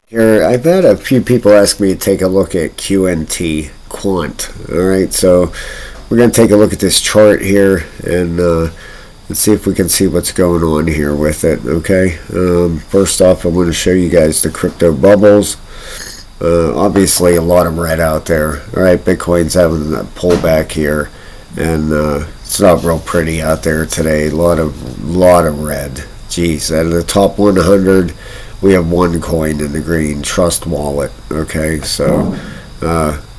Here, I've had a few people ask me to take a look at QNT, Quant. Alright, so we're going to take a look at this chart here and let's see if we can see what's going on here with it, okay? First off, I want to show you guys the crypto bubbles. Obviously, a lot of red out there. Alright, Bitcoin's having a pullback here, and it's not real pretty out there today. A lot of red. Geez, out of the top 100, we have one coin in the green, Trust Wallet. Okay, so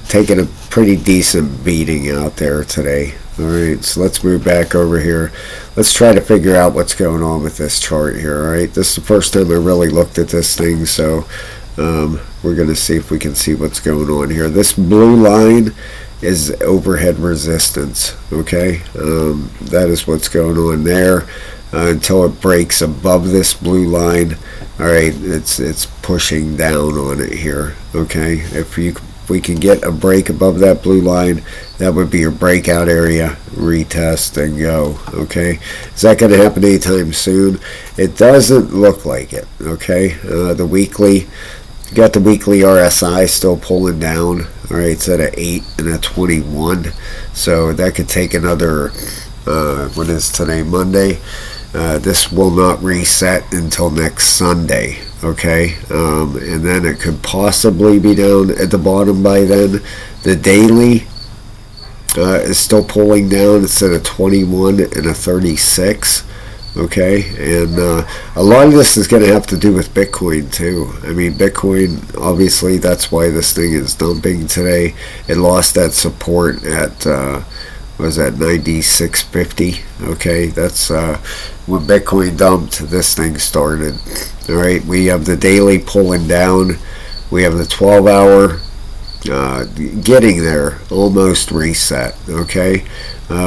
taking a pretty decent beating out there today. Alright, so let's move back over here. Let's try to figure out what's going on with this chart here. Alright, this is the first time I really looked at this thing, so we're going to see if we can see what's going on here. This blue line is overhead resistance. Okay, that is what's going on there. Until it breaks above this blue line, all right, it's pushing down on it here. Okay, if we can get a break above that blue line, that would be your breakout area, retest and go. Okay, is that going to happen anytime soon? It doesn't look like it. Okay, the weekly, you got the weekly RSI still pulling down. All right, it's at an 8 and a 21, so that could take another what is today, Monday? This will not reset until next Sunday. Okay, and then it could possibly be down at the bottom by then. The daily is still pulling down. It's at a 21 and a 36. Okay, and a lot of this is going to have to do with Bitcoin too. I mean, Bitcoin, obviously, that's why this thing is dumping today. It lost that support at was that 96.50. Okay, that's when Bitcoin dumped, this thing started. All right, we have the daily pulling down. We have the 12-hour getting there, almost reset. Okay,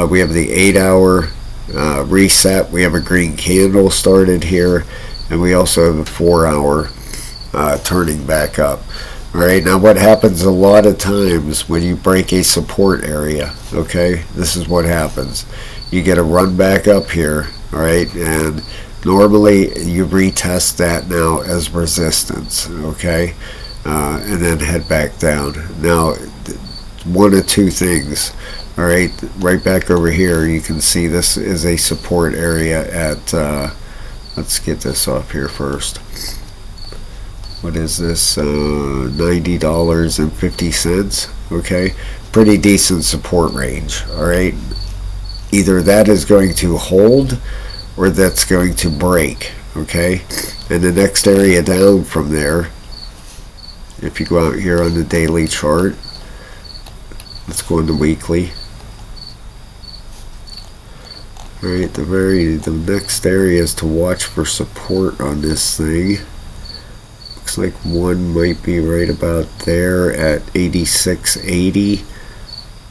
we have the 8-hour reset. We have a green candle started here, and we also have a 4-hour turning back up. Alright, now what happens a lot of times when you break a support area, okay, this is what happens. You get a run back up here, alright, and normally you retest that now as resistance, okay, and then head back down. Now, one of two things. Alright, right back over here, you can see this is a support area at, let's get this off here first. What is this? $90.50. Okay, pretty decent support range. Alright, either that is going to hold or that's going to break. Okay, and the next area down from there, if you go out here on the daily chart, let's go on the weekly. Alright, the next area is to watch for support on this thing. Looks like one might be right about there at 86.80.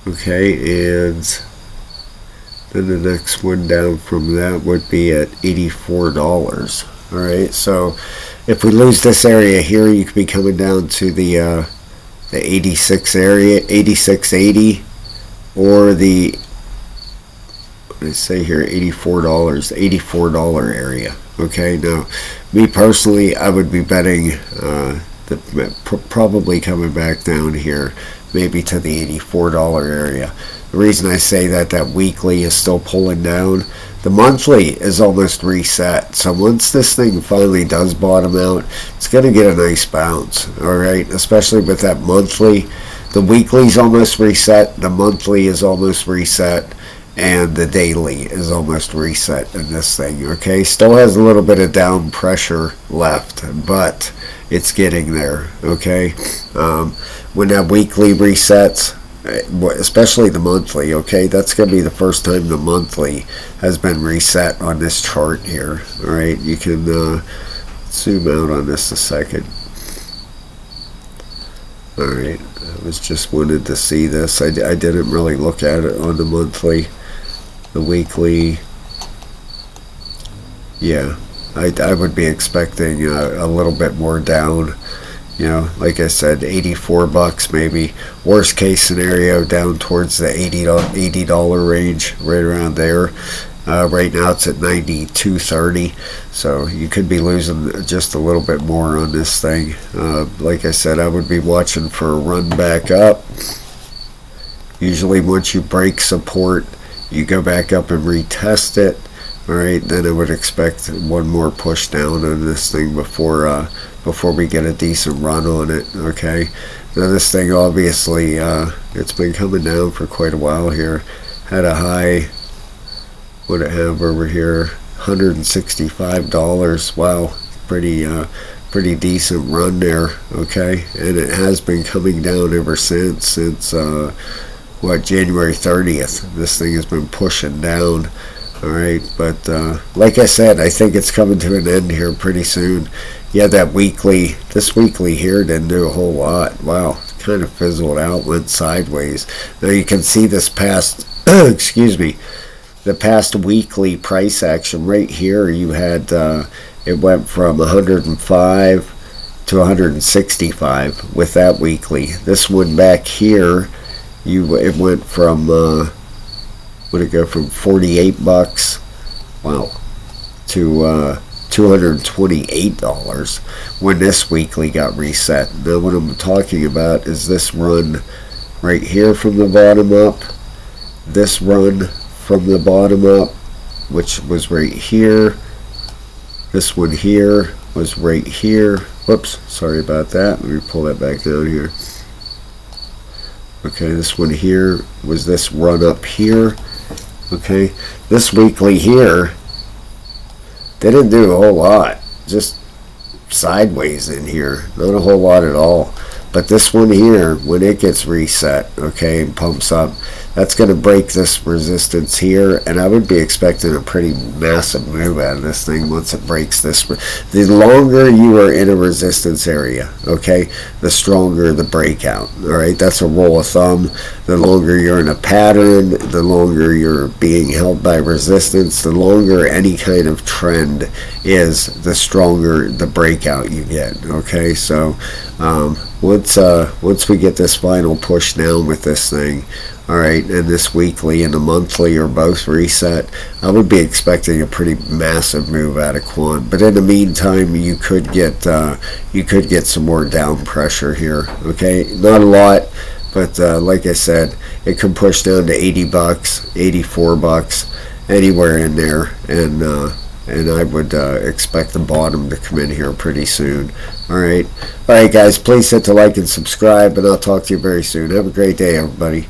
Okay, and then the next one down from that would be at $84. Alright, so if we lose this area here, you could be coming down to the 86 area, 86.80, or the, what did I say here, $84 area. Okay, now, me personally, I would be betting probably coming back down here, maybe to the $84 area. The reason I say that weekly is still pulling down, the monthly is almost reset. So once this thing finally does bottom out, it's going to get a nice bounce. Alright, especially with that monthly. The weekly's almost reset, the monthly is almost reset, and the daily is almost reset in this thing. Okay, still has a little bit of down pressure left, but it's getting there. Okay, when that weekly resets, especially the monthly, okay, that's going to be the first time the monthly has been reset on this chart here. Alright, you can zoom out on this a second. Alright, I was just wanted to see this. I didn't really look at it on the monthly. The weekly, yeah, I would be expecting a little bit more down. You know, like I said, $84 maybe. Worst case scenario, down towards the $80 range, right around there. Right now it's at 92.30, so you could be losing just a little bit more on this thing. Like I said, I would be watching for a run back up. Usually once you break support, you go back up and retest it. Alright, then I would expect one more push down on this thing before we get a decent run on it. Okay, now this thing obviously it's been coming down for quite a while here. Had a high, what did it have over here, $165. Wow, pretty decent run there. Okay, and it has been coming down ever since January 30th. This thing has been pushing down. Alright, but like I said, I think it's coming to an end here pretty soon. Yeah, this weekly here didn't do a whole lot. Wow, kind of fizzled out, went sideways. Now you can see this past excuse me, the past weekly price action right here. You had it went from 105 to 165 with that weekly. This one back here, it went from would it go from 48 bucks, wow, to $228 when this weekly got reset. Now what I'm talking about is this run right here from the bottom up, this run from the bottom up, which was right here. This one here was right here. Whoops, sorry about that. Let me pull that back down here. Okay, this one here was this run up here. Okay, this weekly here, they didn't do a whole lot, just sideways in here, not a whole lot at all. But this one here, when it gets reset, okay, and pumps up, that's going to break this resistance here, and I would be expecting a pretty massive move out of this thing once it breaks this. The longer you are in a resistance area, okay, the stronger the breakout. Alright, that's a rule of thumb. The longer you're in a pattern, the longer you're being held by resistance, the longer any kind of trend is, the stronger the breakout you get. Okay, so once we get this final push down with this thing, alright, and this weekly and the monthly are both reset, I would be expecting a pretty massive move out of Quant. But in the meantime, you could get some more down pressure here. Okay, not a lot, but like I said, it could push down to 80 bucks, 84 bucks, anywhere in there, and I would expect the bottom to come in here pretty soon. Alright guys, please hit the like and subscribe, and I'll talk to you very soon. Have a great day, everybody.